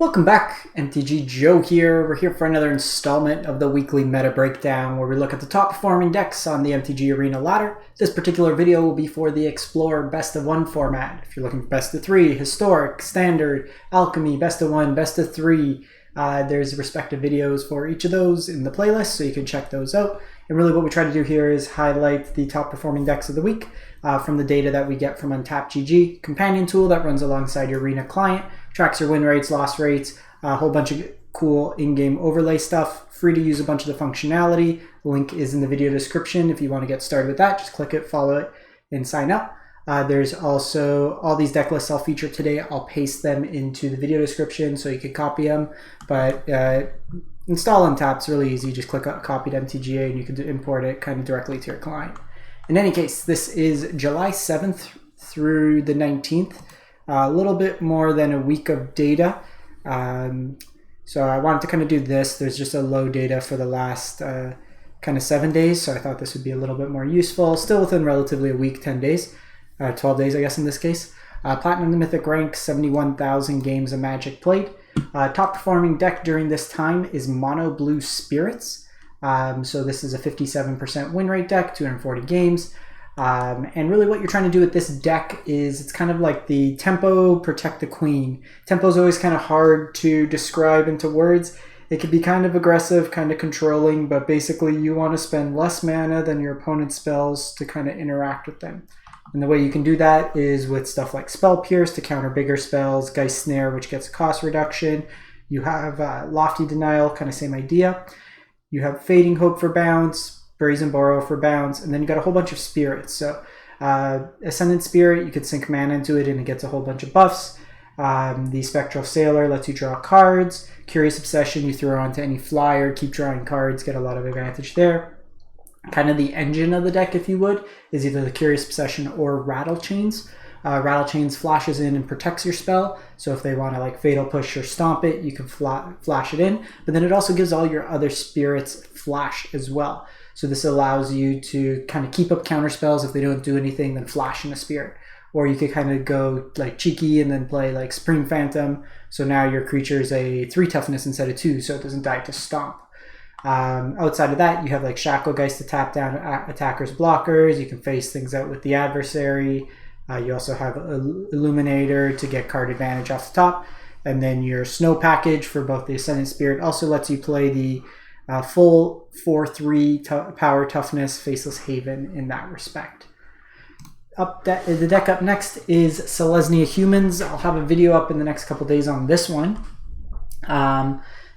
Welcome back, MTG Joe here. We're here for another installment of the weekly meta breakdown where we look at the top performing decks on the MTG Arena ladder. This particular video will be for the Explorer Best of 1 format. If you're looking for Best of 3, Historic, Standard, Alchemy, Best of 1, Best of 3, there's respective videos for each of those in the playlist, so you can check those out. And really what we try to do here is highlight the top performing decks of the week from the data that we get from UntapedGG, companion tool that runs alongside your Arena client, tracks your win rates, loss rates, a whole bunch of cool in-game overlay stuff, free to use a bunch of the functionality. The link is in the video description. If you want to get started with that, just click it, follow it, and sign up. There's also all these deck lists I'll feature today. I'll paste them into the video description so you can copy them. But install Untap, it's really easy. Just click copy to MTGA and you can import it kind of directly to your client. In any case, this is July 7th through the 19th. A little bit more than a week of data. So I wanted to kind of do this. There's just a low data for the last kind of 7 days. So I thought this would be a little bit more useful. Still within relatively a week, 10 days. 12 days, I guess, in this case. Platinum to Mythic rank, 71,000 games of Magic played. Top performing deck during this time is Mono Blue Spirits. So this is a 57% win rate deck, 240 games. And really what you're trying to do with this deck is it's kind of like the tempo, protect the queen. Tempo is always kind of hard to describe into words. It can be kind of aggressive, kind of controlling, but basically you want to spend less mana than your opponent's spells to kind of interact with them. And the way you can do that is with stuff like Spell Pierce to counter bigger spells, Geist Snare, which gets cost reduction. You have Lofty Denial, kind of same idea. You have Fading Hope for bounce, Brazen Borrower for bounce, and then you got a whole bunch of spirits. So Ascendant Spirit, you could sink mana into it and it gets a whole bunch of buffs. The Spectral Sailor lets you draw cards. Curious Obsession, you throw onto any flyer, keep drawing cards, get a lot of advantage there. Kind of the engine of the deck, if you would, is either the Curious Obsession or Rattlechains. Rattlechains flashes in and protects your spell, so if they want to like Fatal Push or Stomp it, you can flash it in, but then it also gives all your other spirits flash as well. So this allows you to kind of keep up counter spells. If they don't do anything, then flash in a spirit. Or you could kind of go like cheeky and then play like Supreme Phantom, so now your creature is a 3 toughness instead of 2, so it doesn't die to Stomp. Outside of that, you have like Shacklegeist to tap down attackers' blockers. You can phase things out with the adversary. You also have Illuminator to get card advantage off the top. And then your Snow package for both the Ascendant Spirit also lets you play the full 4/3 power toughness Faceless Haven in that respect. The deck up next is Celesnia Humans. I'll have a video up in the next couple days on this one.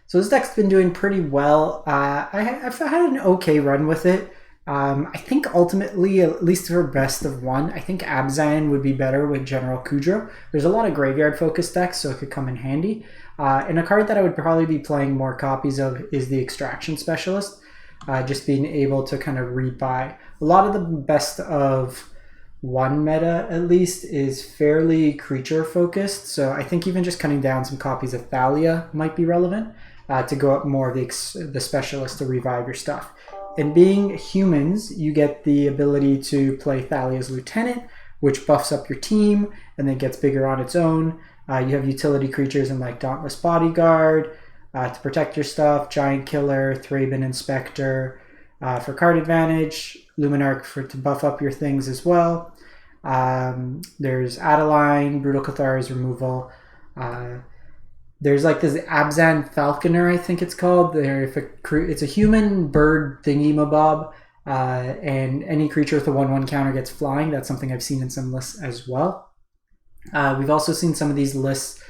So this deck's been doing pretty well. I've had an okay run with it. I think ultimately, at least for best of 1, I think Abzan would be better with General Kudro. There's a lot of graveyard focused decks, so it could come in handy. And a card that I would probably be playing more copies of is the Extraction Specialist. Just being able to kind of rebuy. A lot of the best of 1 meta, at least, is fairly creature focused. So I think even just cutting down some copies of Thalia might be relevant. To go up more of the specialist to revive your stuff. And being humans, you get the ability to play Thalia's Lieutenant, which buffs up your team and then gets bigger on its own. You have utility creatures in like Dauntless Bodyguard to protect your stuff, Giant Killer, Thraben Inspector for card advantage, Luminarch to buff up your things as well. There's Adeline, Brutal Cathar's removal. There's like this Abzan Falconer, I think it's called. It's a human bird thingy-mabob, and any creature with a 1/1 counter gets flying. That's something I've seen in some lists as well. We've also seen some of these lists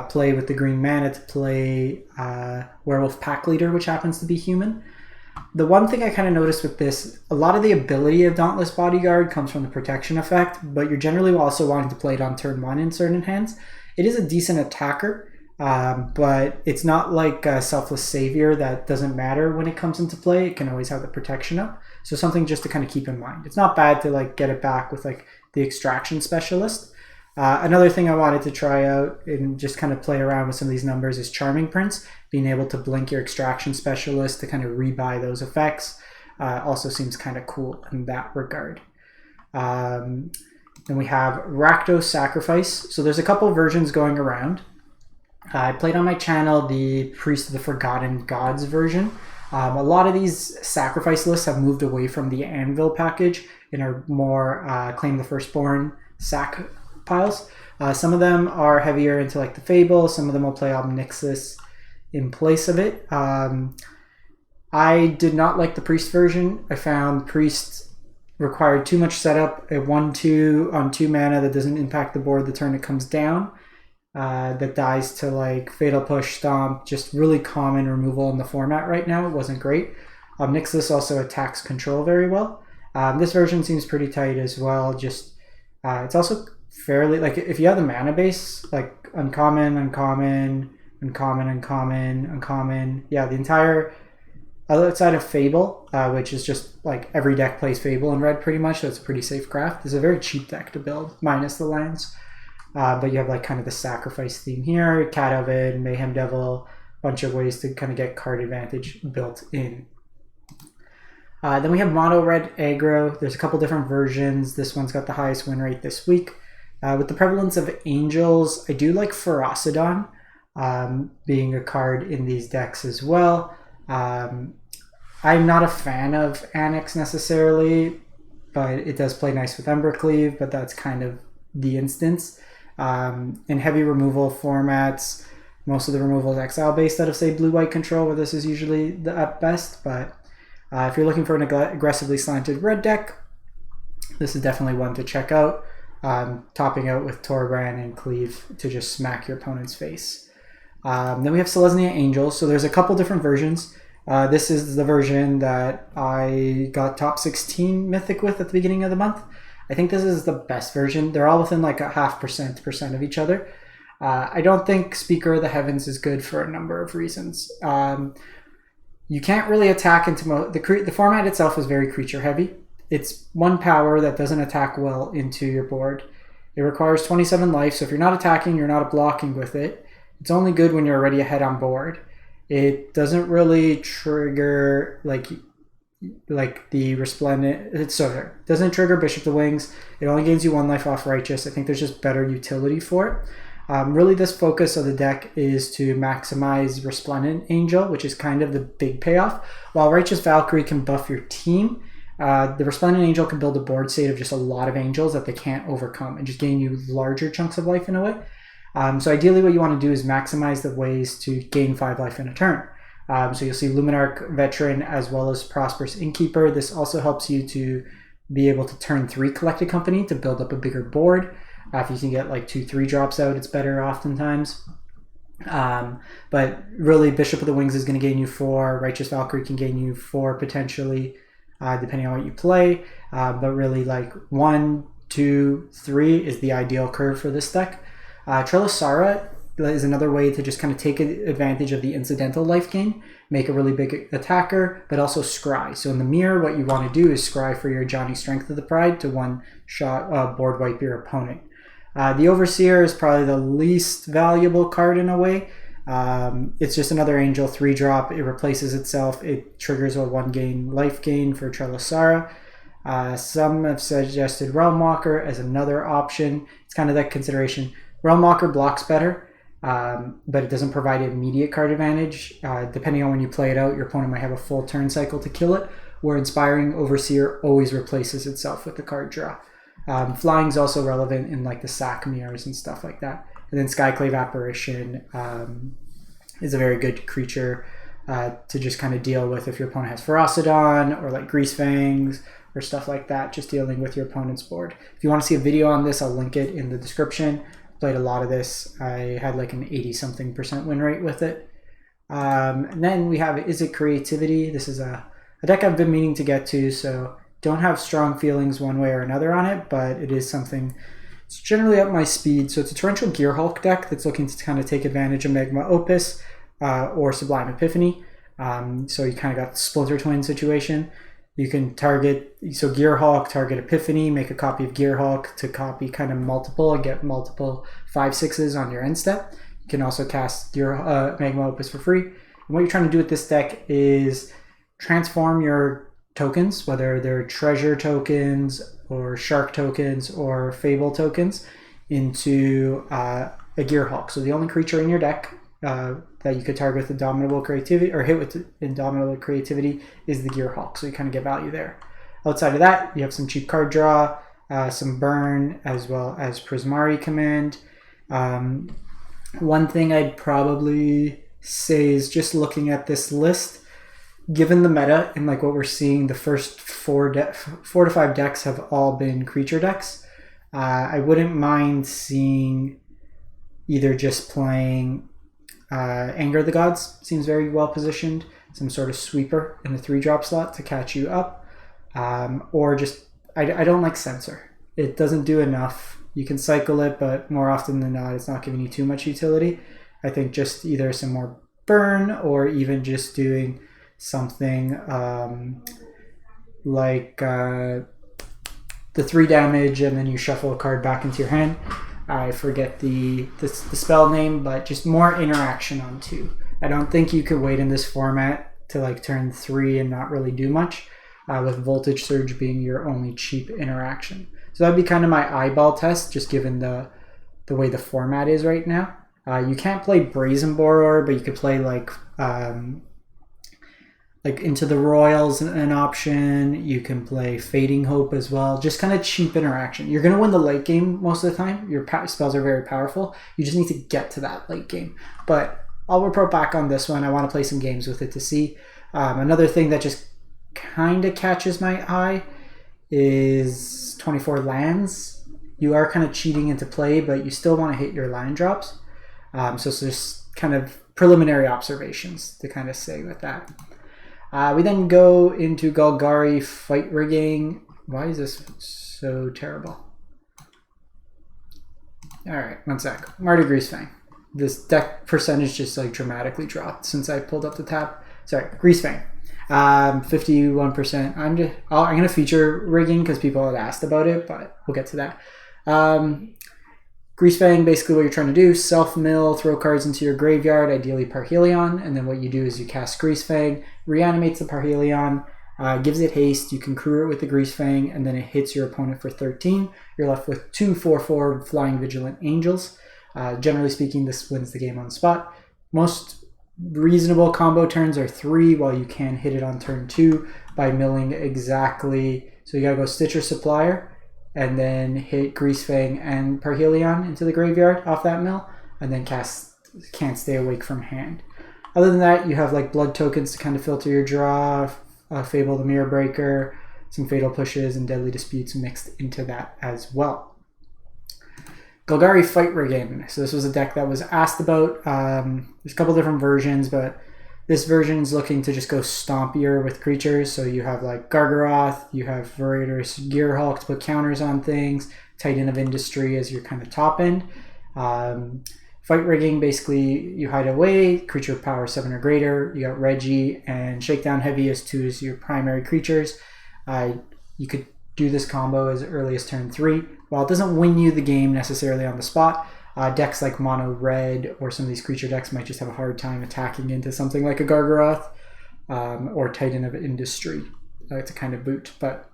play with the green mana to play Werewolf Pack Leader, which happens to be human. The one thing I kind of noticed with this, a lot of the ability of Dauntless Bodyguard comes from the protection effect, but you're generally also wanting to play it on turn 1 in certain hands. It is a decent attacker. But it's not like a Selfless Savior that doesn't matter when it comes into play. It can always have the protection up. So something just to kind of keep in mind. It's not bad to like get it back with like the Extraction Specialist. Another thing I wanted to try out and just kind of play around with some of these numbers is Charming Prince. Being able to blink your Extraction Specialist to kind of rebuy those effects also seems kind of cool in that regard. Then we have Racto Sacrifice. So there's a couple versions going around. I played on my channel the Priest of the Forgotten Gods version. A lot of these sacrifice lists have moved away from the Anvil package and are more Claim the Firstborn sack piles. Some of them are heavier into like the Fable, some of them will play Ob Nixilis in place of it. I did not like the Priest version. I found Priest required too much setup. A 1/2 on 2 mana that doesn't impact the board the turn it comes down. That dies to like Fatal Push, Stomp, just really common removal in the format right now. It wasn't great. Nixilis also attacks control very well. This version seems pretty tight as well. Just it's also fairly, like, if you have the mana base, like uncommon, uncommon, uncommon, uncommon, uncommon. Yeah, the entire outside of Fable, which is just like every deck plays Fable in red pretty much, so it's a pretty safe craft. It's a very cheap deck to build, minus the lands. But you have like kind of the sacrifice theme here, Cat Ovid, Mayhem Devil, bunch of ways to kind of get card advantage built in. Then we have Mono Red Aggro. There's a couple different versions. This one's got the highest win rate this week. With the prevalence of Angels, I do like Ferocidon being a card in these decks as well. I'm not a fan of Annex necessarily, but it does play nice with Embercleave, but that's kind of the instance. In heavy removal formats, most of the removal is exile based out of, say, blue-white control, where this is usually the at best, but if you're looking for an aggressively slanted red deck, this is definitely one to check out. Topping out with Torbrand and Cleave to just smack your opponent's face. Then we have Celestia Angels, so there's a couple different versions. This is the version that I got top 16 Mythic with at the beginning of the month. I think this is the best version. They're all within like a 0.5% of each other. I don't think Speaker of the Heavens is good for a number of reasons. You can't really attack into the format itself is very creature heavy. It's 1 power that doesn't attack well into your board. It requires 27 life, so if you're not attacking, you're not blocking with it. It's only good when you're already ahead on board. It doesn't really trigger like the Resplendent. It doesn't trigger Bishop of the Wings. It only gains you 1 life off Righteous. I think there's just better utility for it. Really, this focus of the deck is to maximize Resplendent Angel, which is kind of the big payoff. While Righteous Valkyrie can buff your team, the Resplendent Angel can build a board state of just a lot of angels that they can't overcome and just gain you larger chunks of life in a way. So ideally what you want to do is maximize the ways to gain 5 life in a turn. So you'll see Luminarch Veteran as well as Prosperous Innkeeper. This also helps you to be able to turn 3 Collected Company to build up a bigger board. If you can get like 2-3 drops out, it's better oftentimes. But really, Bishop of the Wings is going to gain you 4. Righteous Valkyrie can gain you 4 potentially, depending on what you play. But really, like 1, 2, 3 is the ideal curve for this deck. Trellisara is another way to just kind of take advantage of the incidental life gain, make a really big attacker, but also scry. So in the mirror, what you want to do is scry for your Johnny Strength of the Pride to 1-shot board wipe your opponent. The Overseer is probably the least valuable card in a way. It's just another angel 3-drop. It replaces itself. It triggers a 1 life gain for Trellisara. Some have suggested Realmwalker as another option. It's kind of that consideration. Realmwalker blocks better, but it doesn't provide immediate card advantage. Depending on when you play it out, your opponent might have a full turn cycle to kill it, where Inspiring Overseer always replaces itself with the card draw. Flying is also relevant in like the sack mirrors and stuff like that. And then Skyclave Apparition is a very good creature to just kind of deal with if your opponent has Ferocidon or like Grease Fangs or stuff like that, just dealing with your opponent's board. If you want to see a video on this, I'll link it in the description. Played a lot of this. I had like an 80-something% win rate with it. And then we have Is It Creativity? This is a deck I've been meaning to get to, so don't have strong feelings one way or another on it, but it is something. It's generally up my speed. So it's a Torrential Gearhulk deck that's looking to kind of take advantage of Magma Opus or Sublime Epiphany. So you kind of got the Splinter Twin situation. You can target, so Gearhulk, target Epiphany, make a copy of Gearhulk to copy kind of multiple and get multiple 5/6s on your end step. You can also cast Magma Opus for free. And what you're trying to do with this deck is transform your tokens, whether they're treasure tokens or shark tokens or fable tokens, into a Gearhulk. So the only creature in your deck that you could target with Indomitable Creativity or hit with Indomitable Creativity is the Gearhulk. So you kind of get value there. Outside of that, you have some cheap card draw, some burn, as well as Prismari Command. One thing I'd probably say is just looking at this list, given the meta and like what we're seeing, the first 4 to 5 decks have all been creature decks. I wouldn't mind seeing either just playing Anger of the Gods, seems very well positioned, some sort of sweeper in the 3-drop slot to catch you up, or just, I don't like Censor. It doesn't do enough. You can cycle it, but more often than not, it's not giving you too much utility. I think just either some more burn or even just doing something like the 3 damage and then you shuffle a card back into your hand. I forget the spell name, but just more interaction on 2. I don't think you could wait in this format to like turn 3 and not really do much, with Voltage Surge being your only cheap interaction. So that'd be kind of my eyeball test, just given the way the format is right now. You can't play Brazen Borrower, but you could play like Into the Royals an option. You can play Fading Hope as well. Just kind of cheap interaction. You're going to win the late game most of the time. Your spells are very powerful. You just need to get to that late game. But I'll report back on this one. I want to play some games with it to see. Another thing that just kind of catches my eye is 24 lands. You are kind of cheating into play, but you still want to hit your land drops. So it's just kind of preliminary observations to kind of say with that. We then go into Golgari Fight Rigging. Why is this so terrible? Alright, one sec. Mardi Gras Fang. This deck percentage just like dramatically dropped since I pulled up the tab. Sorry, Grease Fang. 51%. I'm going to feature rigging because people had asked about it, but we'll get to that. Grease Fang, basically what you're trying to do, self-mill, throw cards into your graveyard, ideally Parhelion, and then what you do is you cast Grease Fang, reanimates the Parhelion, gives it haste, you can crew it with the Grease Fang, and then it hits your opponent for 13. You're left with 2 4/4 Flying Vigilant Angels. Generally speaking, this wins the game on the spot. Most reasonable combo turns are 3, while you can hit it on turn 2 by milling exactly. So you gotta go Stitcher Supplier, and then hit Grease Fang and Parhelion into the graveyard off that mill, and then cast Can't Stay Awake from hand. Other than that, you have like blood tokens to kind of filter your draw, Fable the Mirror Breaker, some Fatal Pushes, and Deadly Disputes mixed into that as well. Golgari Fight Rigging. So this was a deck that was asked about. There's a couple different versions, but this version is looking to just go stompier with creatures. So you have like Gargaroth, you have Vorator's Gearhulk to put counters on things, Titan of Industry as your kind of top end. Fight Rigging, basically you hide away, creature power 7 or greater. You got Reggie and Shakedown Heavy as 2 as your primary creatures. You could do this combo as early as turn 3. While it doesn't win you the game necessarily on the spot, decks like Mono Red or some of these creature decks might just have a hard time attacking into something like a Gargaroth or Titan of Industry to kind of boot, but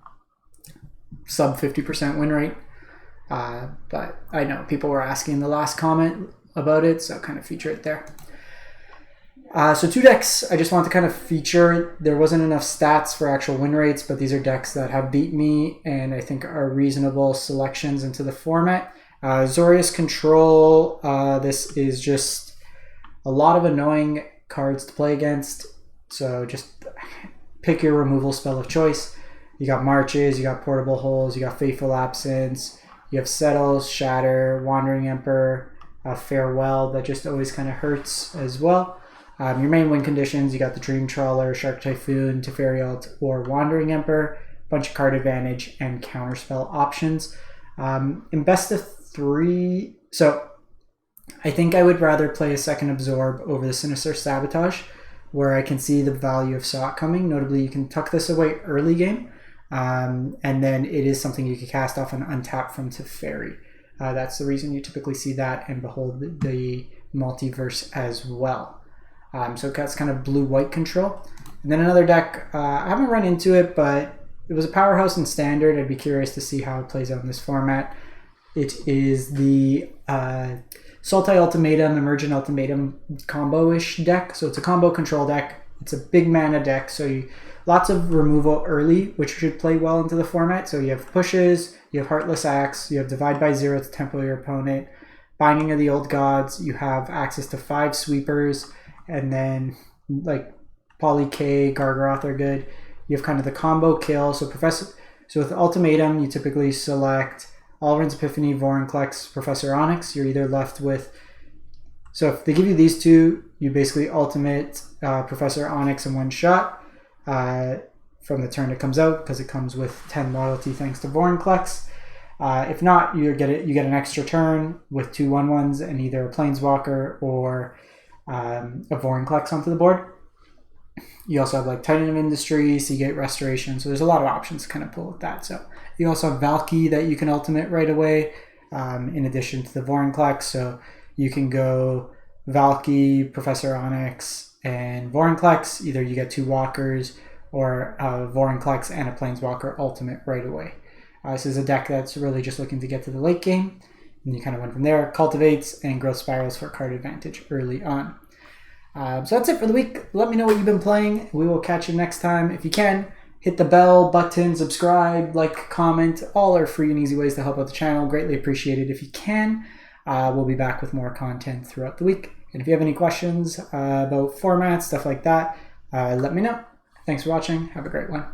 sub 50% win rate. But I know people were asking in the last comment about it, so I'll kind of feature it there. So 2 decks I just want to kind of feature. There wasn't enough stats for actual win rates, but these are decks that have beat me and I think are reasonable selections into the format. Zoria's Control, this is just a lot of annoying cards to play against, so just pick your removal spell of choice. You got Marches, you got Portable Holes, you got Fateful Absence, you have Settles, Shatter, Wandering Emperor, Farewell, that just always kind of hurts as well. Your main win conditions, you got the Dream Trawler, Shark Typhoon, Teferi Alt, or Wandering Emperor, bunch of card advantage, and counterspell options. In best of 3, so I think I would rather play a second Absorb over the Sinister Sabotage, where I can see the value of Saw coming. Notably, you can tuck this away early game, and then it is something you can cast off and untap from Teferi. That's the reason you typically see that, and Behold the Multiverse as well. So that's kind of blue-white control. And then another deck, I haven't run into it, but it was a powerhouse in Standard. I'd be curious to see how it plays out in this format. It is the Sultai Ultimatum, Emergent Ultimatum combo-ish deck. So it's a combo control deck. It's a big mana deck, so lots of removal early, which should play well into the format. So you have pushes, you have Heartless Axe, you have Divide by Zero to tempo your opponent, Binding of the Old Gods, you have access to 5 sweepers, and then like Poly K, Gargaroth are good. You have kind of the combo kill. So with Ultimatum, you typically select Alrund's Epiphany, Vorinclex, Professor Onyx. You're either left with, so if they give you these two, you basically ultimate Professor Onyx in one shot from the turn it comes out, because it comes with 10 loyalty thanks to Vorinclex. If not, you get an extra turn with 2 1/1s and either a Planeswalker or a Vorinclex onto the board. You also have like Titan of Industry, Seagate Restoration, so there's a lot of options to kind of pull with that. So you also have Valky that you can ultimate right away, in addition to the Vorinclex. So you can go Valky, Professor Onyx, and Vorinclex. Either you get 2 walkers or Vorinclex and a Planeswalker ultimate right away. This is a deck that's really just looking to get to the late game, and you kind of went from there. Cultivates and Growth Spirals for card advantage early on. So that's it for the week. Let me know what you've been playing. We will catch you next time. If you can, hit the bell button, subscribe, like, comment. All are free and easy ways to help out the channel. Greatly appreciated if you can. We'll be back with more content throughout the week. And if you have any questions about formats, stuff like that, let me know. Thanks for watching. Have a great one.